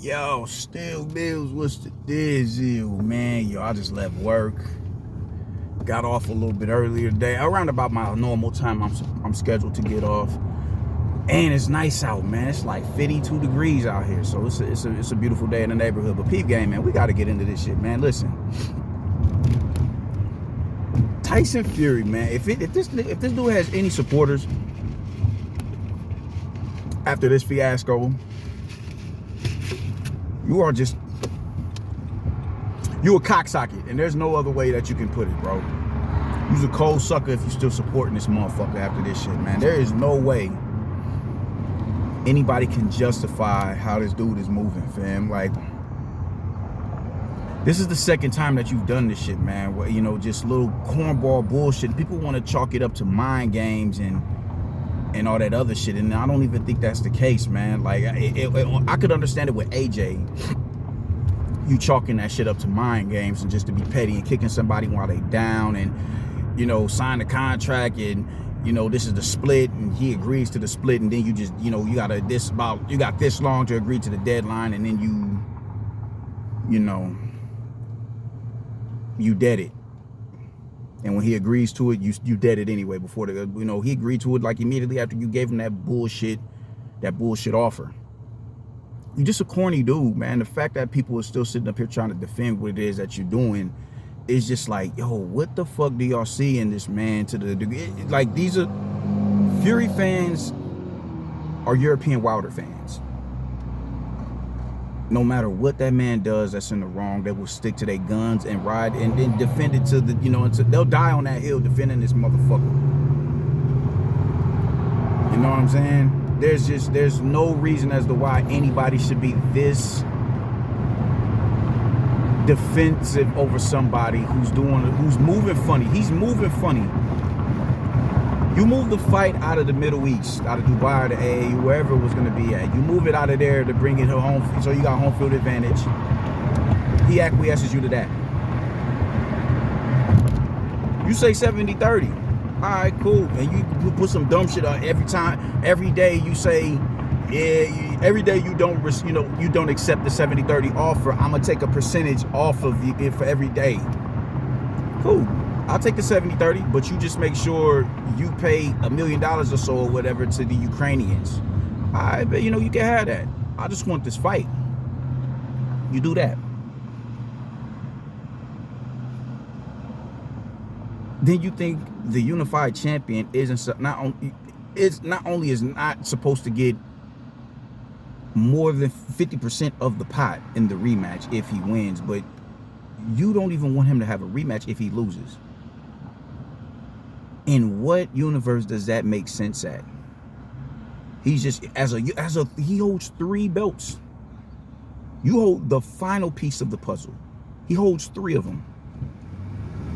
Yo, still Bills, what's the deal, man? Yo, I just left work. Got off a little bit earlier today, around about my normal time I'm scheduled to get off. And it's nice out, man. It's like 52 degrees out here, so it's a beautiful day in the neighborhood. But peep game, man, we got to get into this shit, man. Listen, Tyson Fury, man. If this dude has any supporters after this fiasco, you a cocksocket, and there's no other way that you can put it, bro. You's a cold sucker if you're still supporting this motherfucker after this shit, man. There is no way anybody can justify how this dude is moving, fam. Like, this is the second time that you've done this shit, man. Where, you know, just little cornball bullshit. People want to chalk it up to mind games and all that other shit, and I don't even think that's the case, man. Like, I could understand it with AJ. You chalking that shit up to mind games and just to be petty and kicking somebody while they down and, you know, sign the contract and, you know, this is the split and he agrees to the split, and then you just, you know, you got this long to agree to the deadline, and then you know, you dead it. And when he agrees to it, you dead it anyway. Before the, you know, he agreed to it like immediately after you gave him that bullshit offer. You're just a corny dude, man. The fact that people are still sitting up here trying to defend what it is that you're doing is just like, yo, what the fuck do y'all see in this man? To the degree, like, these are Fury fans are European Wilder fans. No matter what that man does that's in the wrong, they will stick to their guns and ride and then defend it to the, you know, they'll die on that hill defending this motherfucker. You know what I'm saying? There's no reason as to why anybody should be this defensive over somebody who's moving funny. He's moving funny. You move the fight out of the Middle East, out of Dubai, the A, wherever it was going to be at. You move it out of there to bring it home, so you got home field advantage. He acquiesces you to that. You say 70-30. All right, cool. And you put some dumb shit out every day you say, yeah, every day you don't accept the 70-30 offer. I'm going to take a percentage off of you for every day. Cool. I'll take the 70-30, but you just make sure you pay $1 million or so or whatever to the Ukrainians. All right, but you know, you can have that. I just want this fight. You do that. Then you think the unified champion not only is not supposed to get more than 50% of the pot in the rematch if he wins, but you don't even want him to have a rematch if he loses. In what universe does that make sense at? He's just he holds 3 belts. You hold the final piece of the puzzle. He holds 3 of them.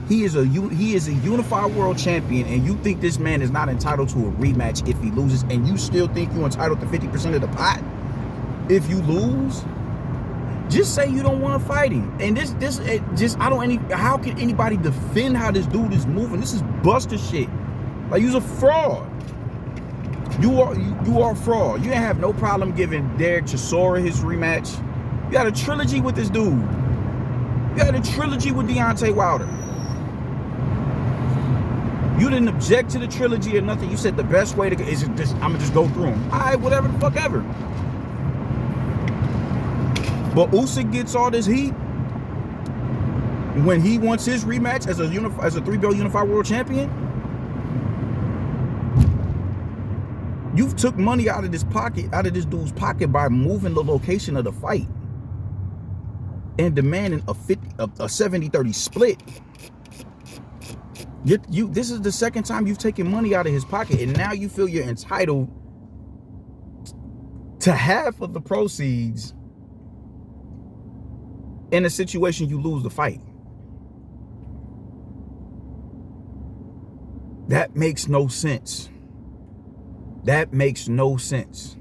He is a unified world champion, and you think this man is not entitled to a rematch if he loses, and you still think you're entitled to 50% of the pot if you lose? Just say you don't want to fight him. And how can anybody defend how this dude is moving? This is buster shit. Like, you're a fraud. You are a fraud. You ain't have no problem giving Derek Chisora his rematch. You got a trilogy with this dude. You got a trilogy with Deontay Wilder. You didn't object to the trilogy or nothing. You said the best way to go is just, I'm gonna just go through them. All right, whatever the fuck ever. But Usyk gets all this heat when he wants his rematch as a 3-belt unified world champion. You've took money out of this dude's pocket by moving the location of the fight and demanding a 70-30 split. This is the second time you've taken money out of his pocket, and now you feel you're entitled to half of the proceeds in a situation you lose the fight. That makes no sense. That makes no sense.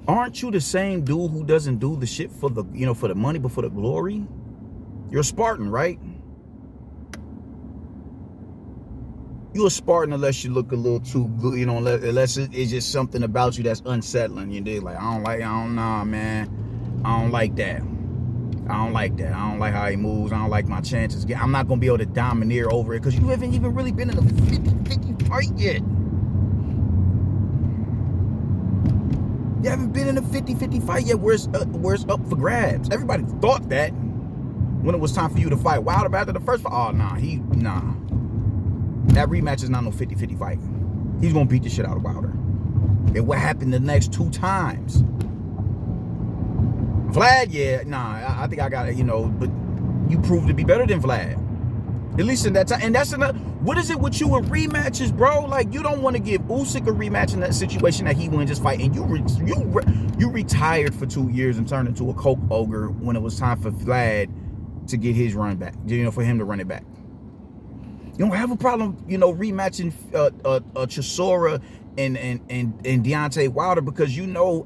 Aren't you the same dude who doesn't do the shit for the, you know, for the money but for the glory? You're a Spartan, right? You're a Spartan unless you look a little too good, you know, unless it's just something about you that's unsettling. You did like, I don't know, man. I don't like that. I don't like that. I don't like how he moves. I don't like my chances. I'm not going to be able to domineer over it because you haven't even really been in a 50-50 fight yet. You haven't been in a 50-50 fight yet where it's up for grabs. Everybody thought that when it was time for you to fight Wilder, but after the first fight, oh, nah. That rematch is not no 50-50 fight. He's going to beat the shit out of Wilder. And what happened the next 2 times? Vlad, yeah, nah, I think I got it, but you proved to be better than Vlad. At least in that time. And that's another, what is it with you and rematches, bro? Like, you don't want to give Usyk a rematch in that situation that he wins this fight. And you retired for 2 years and turned into a coke ogre when it was time for Vlad to get his run back, for him to run it back. You don't have a problem, rematching Chisora and Deontay Wilder because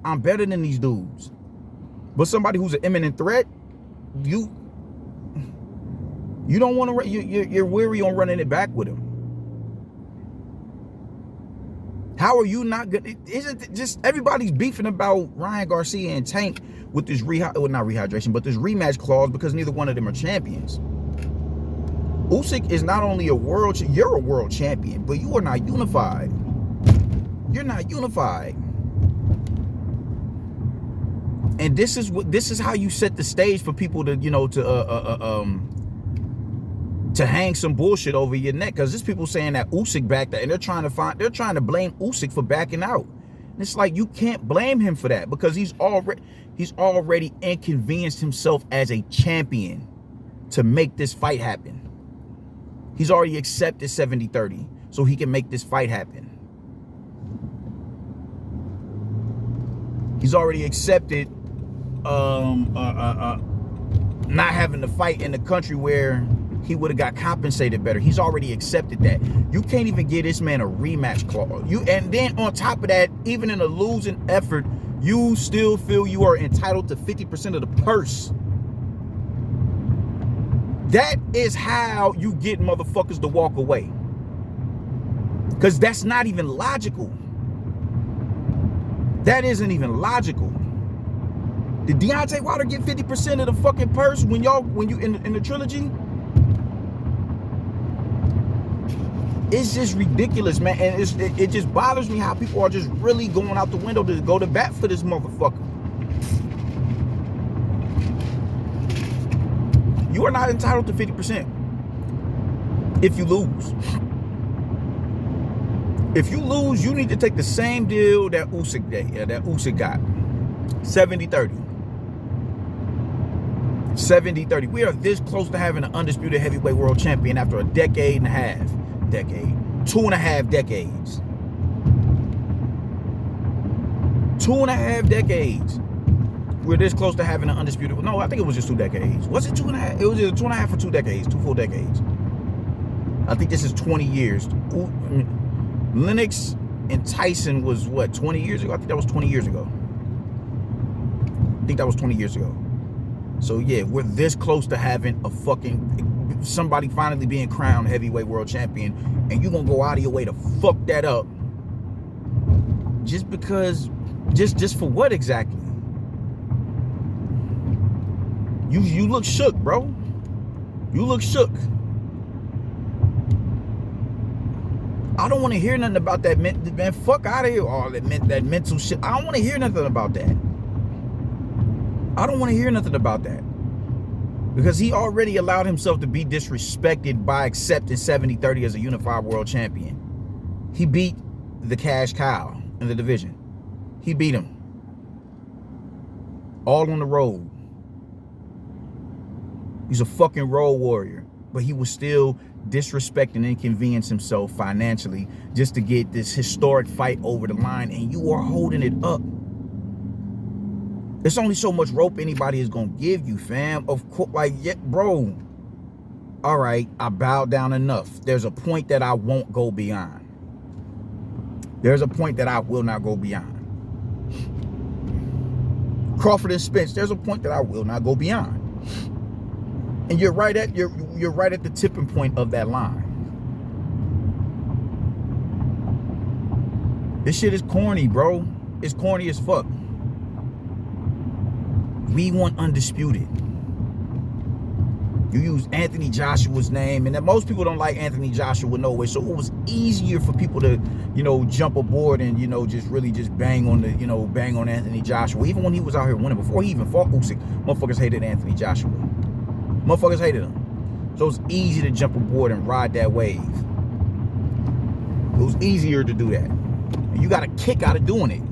I'm better than these dudes. But somebody who's an imminent threat, you don't want to. You're weary on running it back with him. How are you not good? Isn't it just everybody's beefing about Ryan Garcia and Tank with this not rehydration, but this rematch clause because neither one of them are champions. Usyk is not only you're a world champion, but you are not unified. You're not unified. And this is how you set the stage for people to hang some bullshit over your neck, because there's people saying that Usyk backed out, and they're trying to blame Usyk for backing out. And it's like, you can't blame him for that because he's already inconvenienced himself as a champion to make this fight happen. He's already accepted 70-30 so he can make this fight happen. He's already accepted not having to fight in the country where he would have got compensated better. He's already accepted that. You can't even give this man a rematch clause. And then on top of that, even in a losing effort, you still feel you are entitled to 50% of the purse. That is how you get motherfuckers to walk away. Because that's not even logical. That isn't even logical. Did Deontay Wilder get 50% of the fucking purse when you in the trilogy? It's just ridiculous, man. And it just bothers me how people are just really going out the window to go to bat for this motherfucker. You are not entitled to 50% if you lose. If you lose, you need to take the same deal that Usyk got. 70-30. 70-30. We are this close to having an undisputed heavyweight world champion after a decade and a half. 2.5 decades. 2.5 decades. We're this close to having an undisputed. No, I think it was just 2 decades. Was it 2.5? It was either 2.5 or 2 decades. 2 full decades. I think this is 20 years. Lennox and Tyson was what, 20 years ago? I think that was 20 years ago. So yeah, we're this close to having somebody finally being crowned heavyweight world champion, and you're gonna go out of your way to fuck that up just because, just for what exactly? You look shook, bro. You look shook. I don't want to hear nothing about that, man. Fuck out of here, all that mental shit. I don't want to hear nothing about that. I don't want to hear nothing about that. Because he already allowed himself to be disrespected by accepting 70-30 as a unified world champion. He beat the cash cow in the division. He beat him. All on the road. He's a fucking road warrior. But he was still disrespecting and inconvenience himself financially just to get this historic fight over the line, and you are holding it up. There's only so much rope anybody is gonna give you, fam. Of course, like, yeah, bro. All right, I bowed down enough. There's a point that I won't go beyond. There's a point that I will not go beyond. Crawford and Spence, there's a point that I will not go beyond. And you're right at the tipping point of that line. This shit is corny, bro. It's corny as fuck. We want undisputed. You use Anthony Joshua's name, and that most people don't like Anthony Joshua no way. So it was easier for people to, jump aboard and, just really just bang on Anthony Joshua. Even when he was out here winning, before he even fought Usyk, motherfuckers hated Anthony Joshua. Motherfuckers hated him. So it's easy to jump aboard and ride that wave. It was easier to do that. And you got a kick out of doing it,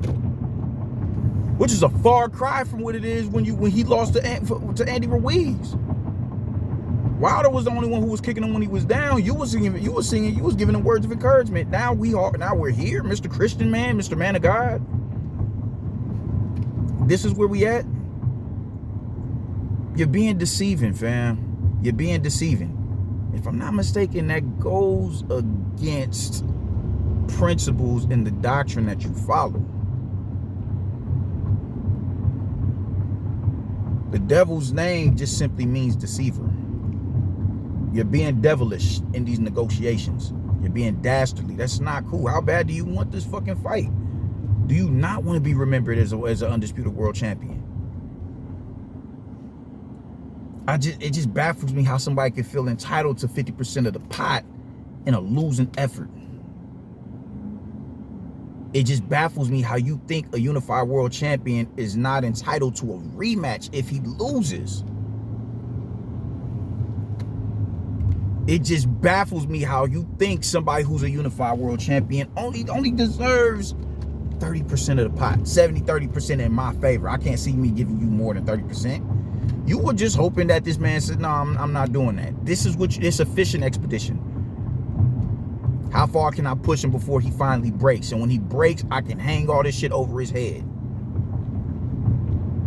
which is a far cry from what it is when he lost to Andy Ruiz. Wilder was the only one who was kicking him when he was down. You was singing, you was giving him words of encouragement. Now we're here, Mr. Christian man, Mr. Man of God. This is where we at. You're being deceiving, fam. You're being deceiving. If I'm not mistaken, that goes against principles in the doctrine that you follow. The devil's name just simply means deceiver. You're being devilish in these negotiations. You're being dastardly. That's not cool. How bad do you want this fucking fight? Do you not want to be remembered as an undisputed world champion? It just baffles me how somebody can feel entitled to 50% of the pot in a losing effort. It just baffles me how you think a unified world champion is not entitled to a rematch if he loses. It just baffles me how you think somebody who's a unified world champion only deserves 30% of the pot, 30% in my favor. I can't see me giving you more than 30%. You were just hoping that this man said, no, I'm not doing that. It's a fishing expedition. How far can I push him before he finally breaks? And when he breaks, I can hang all this shit over his head.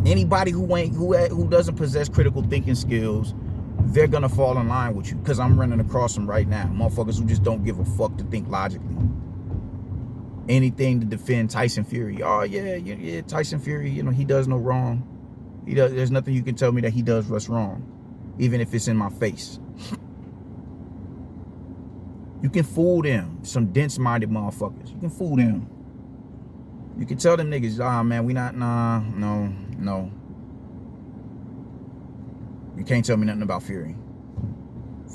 Anybody who doesn't possess critical thinking skills, they're gonna fall in line with you, because I'm running across them right now. Motherfuckers who just don't give a fuck to think logically. Anything to defend Tyson Fury. Oh yeah, Tyson Fury, he does no wrong. There's nothing you can tell me that he does what's wrong, even if it's in my face. You can fool them, some dense-minded motherfuckers. You can fool them. You can tell them niggas, man, we not, no. You can't tell me nothing about Fury.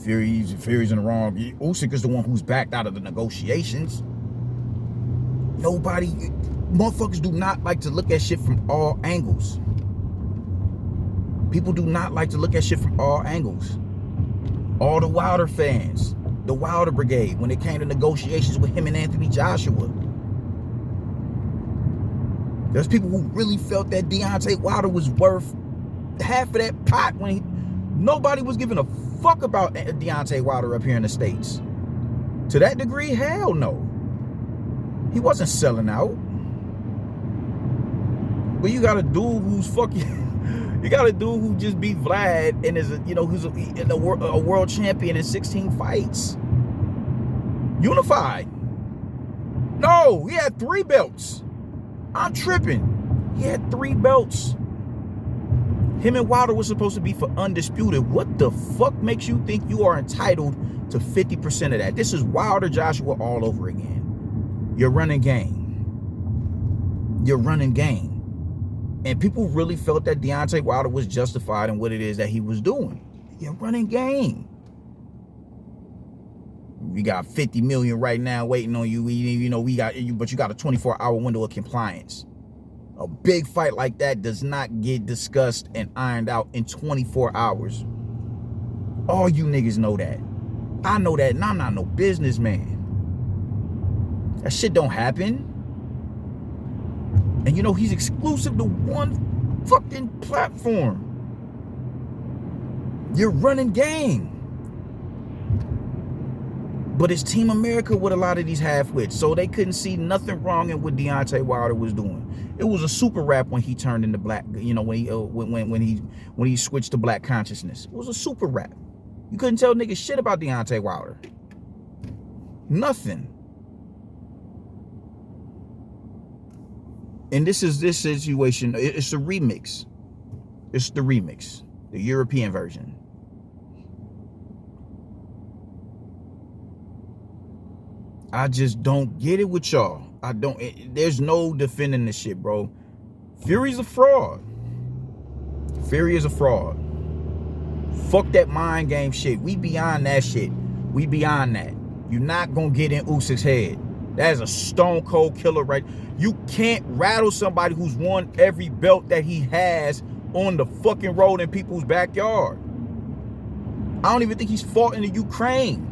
Fury's in the wrong. Usyk is the one who's backed out of the negotiations. Motherfuckers do not like to look at shit from all angles. People do not like to look at shit from all angles. All the Wilder fans, the Wilder Brigade, when it came to negotiations with him and Anthony Joshua. There's people who really felt that Deontay Wilder was worth half of that pot when nobody was giving a fuck about Deontay Wilder up here in the States. To that degree, hell no. He wasn't selling out. But you got a dude who's fucking, you got a dude who just beat Vlad and is who's a world champion in 16 fights. Unified. No, he had 3 belts. I'm tripping. He had 3 belts. Him and Wilder was supposed to be for undisputed. What the fuck makes you think you are entitled to 50% of that? This is Wilder Joshua all over again. You're running game. You're running game. And people really felt that Deontay Wilder was justified in what it is that he was doing. You're running game. We got 50 million right now waiting on you. But you got a 24-hour window of compliance. A big fight like that does not get discussed and ironed out in 24 hours. All you niggas know that. I know that, and I'm not no businessman. That shit don't happen. And he's exclusive to one fucking platform. You're running game. But it's Team America with a lot of these half-wits, so they couldn't see nothing wrong in what Deontay Wilder was doing. It was a super rap when he turned into black, when he switched to black consciousness. It was a super rap. You couldn't tell niggas shit about Deontay Wilder. Nothing. And this situation, it's a remix. It's the remix, the European version. I just don't get it with y'all. There's no defending this shit, bro. Fury's a fraud. Fury is a fraud. Fuck that mind game shit. We beyond that shit. We beyond that. You're not gonna get in Usyk's head. That is a stone cold killer, right? You can't rattle somebody who's won every belt that he has on the fucking road in people's backyard. I don't even think he's fought in the Ukraine.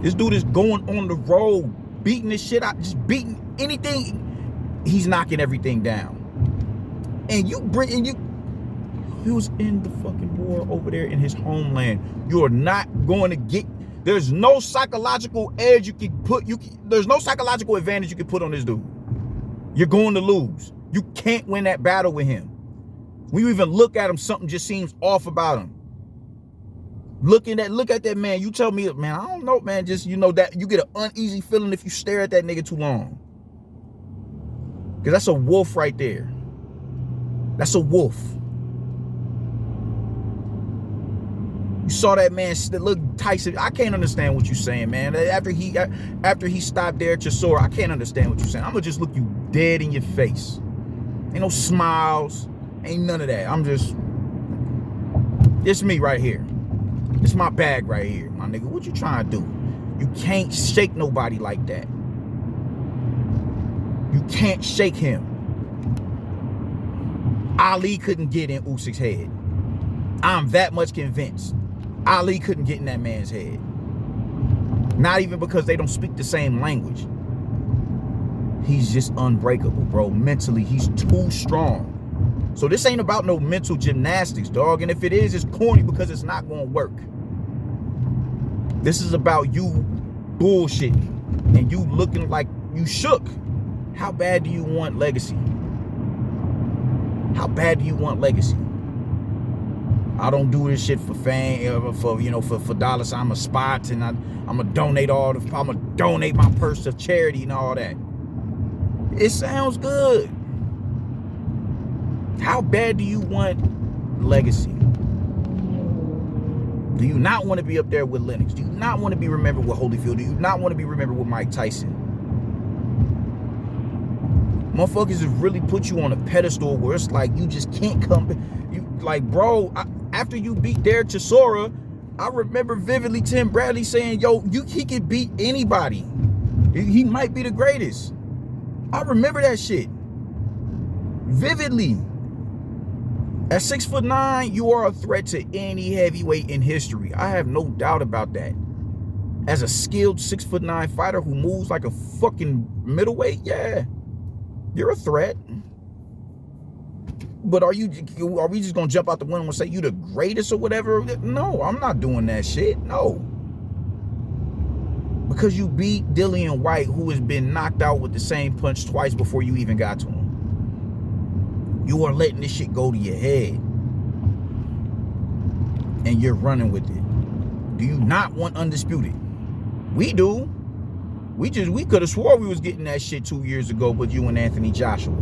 This dude is going on the road, beating this shit out, just beating anything. He's knocking everything down. And he was in the fucking war over there in his homeland. You are not going to get, there's no psychological edge you can put, there's no psychological advantage you can put on this dude. You're going to lose. You can't win that battle with him. When you even look at him, something just seems off about him. Look at that man. You tell me, man, I don't know, man. Just, you know, that you get an uneasy feeling if you stare at that nigga too long. Because that's a wolf right there. That's a wolf. You saw that man look Tyson. I can't understand what you're saying, man. After he stopped there at Chisora, I can't understand what you're saying. I'm gonna just look you dead in your face. Ain't no smiles. Ain't none of that. I'm just, it's me right here. It's my bag right here, my nigga. What you trying to do? You can't shake nobody like that. You can't shake him. Ali couldn't get in Usyk's head. I'm that much convinced. Ali couldn't get in that man's head. Not even because they don't speak the same language. He's just unbreakable, bro. Mentally, he's too strong. So this ain't about no mental gymnastics, dog. And if it is, it's corny because it's not going to work. This is about you bullshitting and you looking like you shook. How bad do you want legacy? How bad do you want legacy? I don't do this shit for fame, for dollars. I'm a spot and I'm gonna donate I'm gonna donate my purse to charity and all that. It sounds good. How bad do you want legacy? Do you not want to be up there with Lennox? Do you not want to be remembered with Holyfield? Do you not want to be remembered with Mike Tyson? Motherfuckers have really put you on a pedestal where it's like you just can't come. You like, bro, after you beat Derek Chisora, I remember vividly Tim Bradley saying, yo, he can beat anybody. He might be the greatest. I remember that shit vividly. At 6'9", you are a threat to any heavyweight in history. I have no doubt about that. As a skilled 6'9" fighter who moves like a fucking middleweight, yeah, you're a threat. But are we just gonna jump out the window and say you the greatest or whatever? No, I'm not doing that shit. No. Because you beat Dillian White, who has been knocked out with the same punch twice before you even got to him. You are letting this shit go to your head. And you're running with it. Do you not want undisputed? We do. We could have swore we was getting that shit 2 years ago, but you and Anthony Joshua.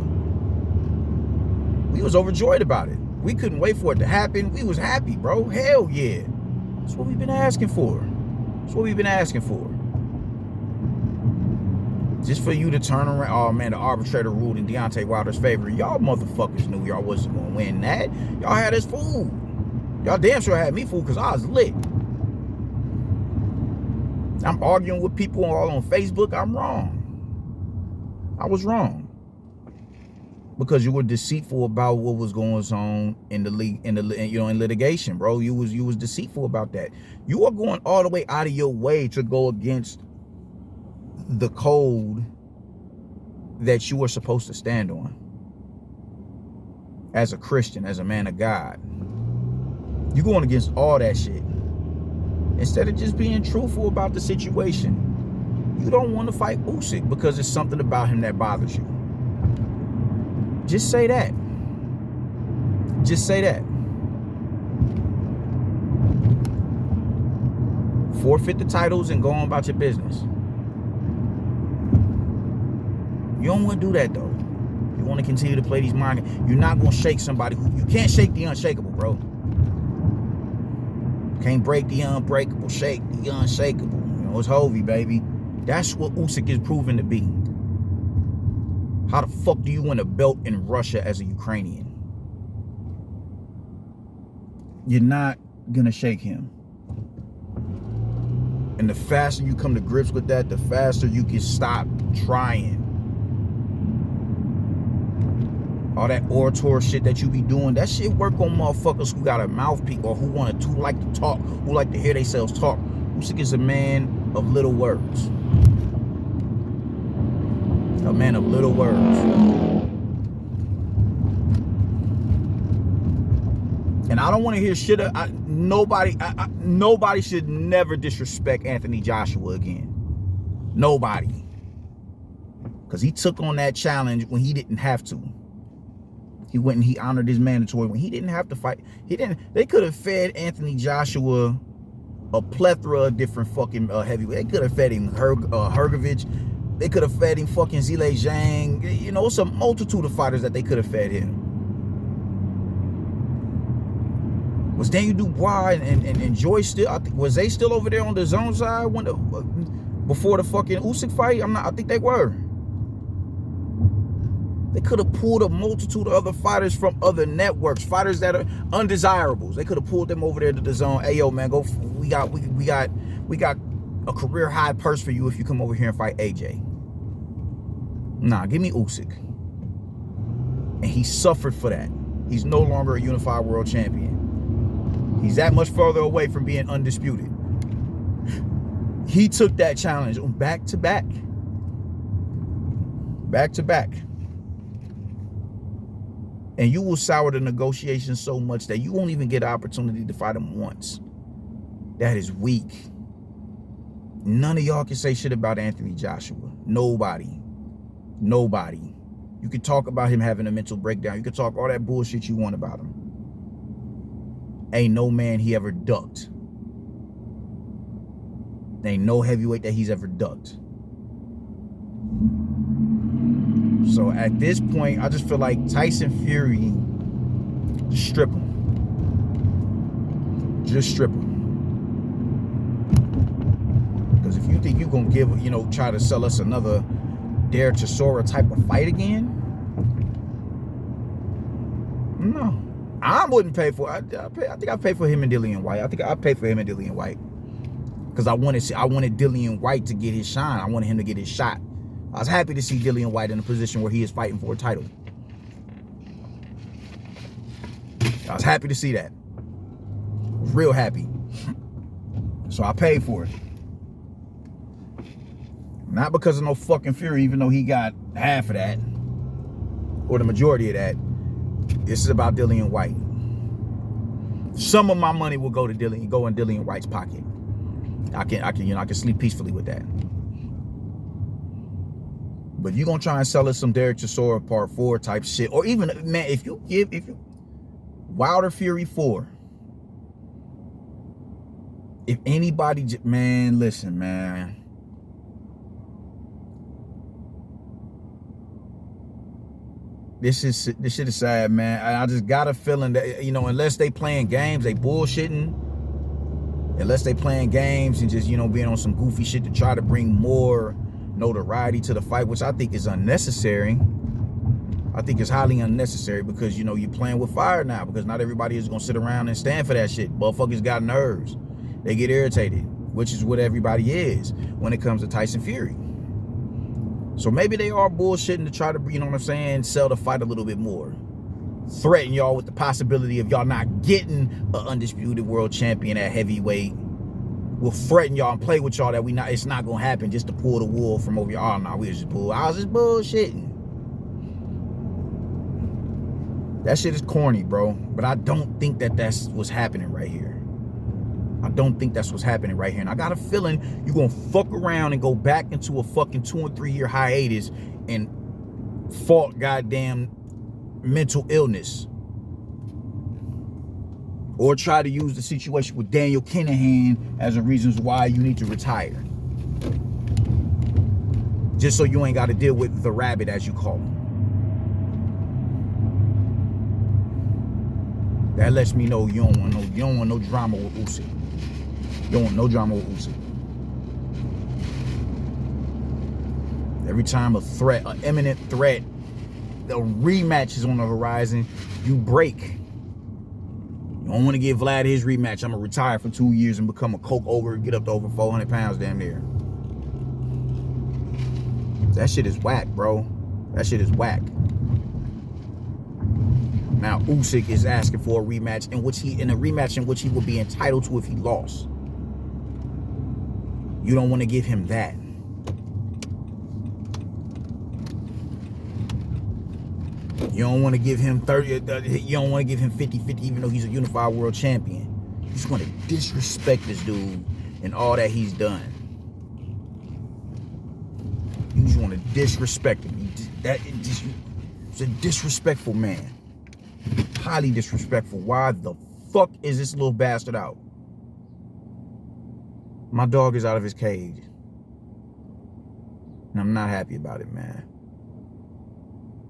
We was overjoyed about it. We couldn't wait for it to happen. We was happy, bro. Hell yeah. That's what we've been asking for. That's what we've been asking for. Just for you to turn around, oh man, the arbitrator ruled in Deontay Wilder's favor. Y'all motherfuckers knew y'all wasn't gonna win that. Y'all had us fooled. Y'all damn sure had me fooled because I was lit. I'm arguing with people all on Facebook. I'm wrong. I was wrong. Because you were deceitful about what was going on in the league, in litigation, bro. You was deceitful about that. You are going all the way out of your way to go against the code that you are supposed to stand on as a Christian, as a man of God. You're going against all that shit instead of just being truthful about the situation. You don't want to fight Usyk because there's something about him that bothers you. Just say that. Just say that. Forfeit the titles and go on about your business. You don't want to do that, though. You want to continue to play these mind games. You're not going to shake somebody who... You can't shake the unshakable, bro. Can't break the unbreakable. Shake the unshakable. You know, it's Hovey, baby. That's what Usyk is proven to be. How the fuck do you win a belt in Russia as a Ukrainian? You're not gonna shake him. And the faster you come to grips with that, the faster you can stop trying. All that orator shit that you be doing, that shit work on motherfuckers who got a mouthpiece or who like to talk, who like to hear themselves talk. Usyk is a man of little words. A man of little words. And I don't want to hear shit. Nobody should never disrespect Anthony Joshua again. Nobody. Because he took on that challenge when he didn't have to. He went and he honored his mandatory when he didn't have to fight. They could have fed Anthony Joshua a plethora of different fucking heavyweights. They could have fed him Hergovich. They could have fed him fucking Zhilei Zhang. You know, it's a multitude of fighters that they could have fed him. Was Daniel Dubois and Joyce still? Was they still over there on the zone side before the fucking Usyk fight? I think they were. They could have pulled a multitude of other fighters from other networks, fighters that are undesirables. They could have pulled them over there to the zone. Hey, yo, man, go. We got a career high purse for you if you come over here and fight AJ. Nah, give me Usyk. And he suffered for that. He's no longer a unified world champion. He's that much further away from being undisputed. He took that challenge on back to back. Back to back. And you will sour the negotiations so much that you won't even get an opportunity to fight him once. That is weak. None of y'all can say shit about Anthony Joshua. Nobody. Nobody. You can talk about him having a mental breakdown. You can talk all that bullshit you want about him. Ain't no man he ever ducked. Ain't no heavyweight that he's ever ducked. So at this point, I just feel like Tyson Fury, just strip him. Just strip him. Because if you think you're going to try to sell us another Dare Chisora type of fight again, no. I wouldn't pay for it. I think I pay for him and Dillian White. I think I pay for him and Dillian White. Because I wanted Dillian White to get his shine. I wanted him to get his shot. I was happy to see Dillian White in a position where he is fighting for a title. I was happy to see that. Real happy. So I paid for it. Not because of no fucking Fury, even though he got half of that. Or the majority of that. This is about Dillian White. Some of my money will go in Dillian White's pocket. I can sleep peacefully with that. But you're gonna try and sell us some Derek Chisora Part 4 type shit, or even, man, if you Wilder Fury 4, if anybody, man, listen, man. This shit is sad, man. I just got a feeling that, unless they playing games, they bullshitting. Unless they playing games and just, being on some goofy shit to try to bring more notoriety to the fight, which I think is unnecessary. I think it's highly unnecessary because, you're playing with fire now, because not everybody is going to sit around and stand for that shit. Motherfuckers got nerves. They get irritated, which is what everybody is when it comes to Tyson Fury. So maybe they are bullshitting to try to, sell the fight a little bit more. Threaten y'all with the possibility of y'all not getting an undisputed world champion at heavyweight. We'll threaten y'all and play with y'all that it's not gonna happen, just to pull the wool from over y'all. Oh, no, I was just bullshitting. That shit is corny, bro. But I don't think that's what's happening right here. I don't think that's what's happening right here. And I got a feeling you're gonna fuck around and go back into a fucking 2 and 3 year hiatus and fault goddamn mental illness. Or try to use the situation with Daniel Kinahan as a reason why you need to retire. Just so you ain't got to deal with the rabbit, as you call him. That lets me know you don't want no drama with Usyk. You don't want no drama with Usyk. Every time an imminent threat, the rematch is on the horizon, you break. You don't want to give Vlad his rematch. I'm going to retire for 2 years and become a coke over, get up to over 400 pounds damn near. That shit is whack, bro. That shit is whack. Now Usyk is asking for a rematch in a rematch in which he would be entitled to if he lost. You don't want to give him that. You don't want to give him 30. You don't want to give him 50-50, even though he's a unified world champion. You just want to disrespect this dude and all that he's done. You just want to disrespect him. It's a disrespectful man. Highly disrespectful. Why the fuck is this little bastard out? My dog is out of his cage. And I'm not happy about it, man.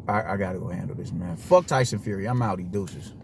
I gotta go handle this, man. Fuck Tyson Fury. I'm out. He deuces.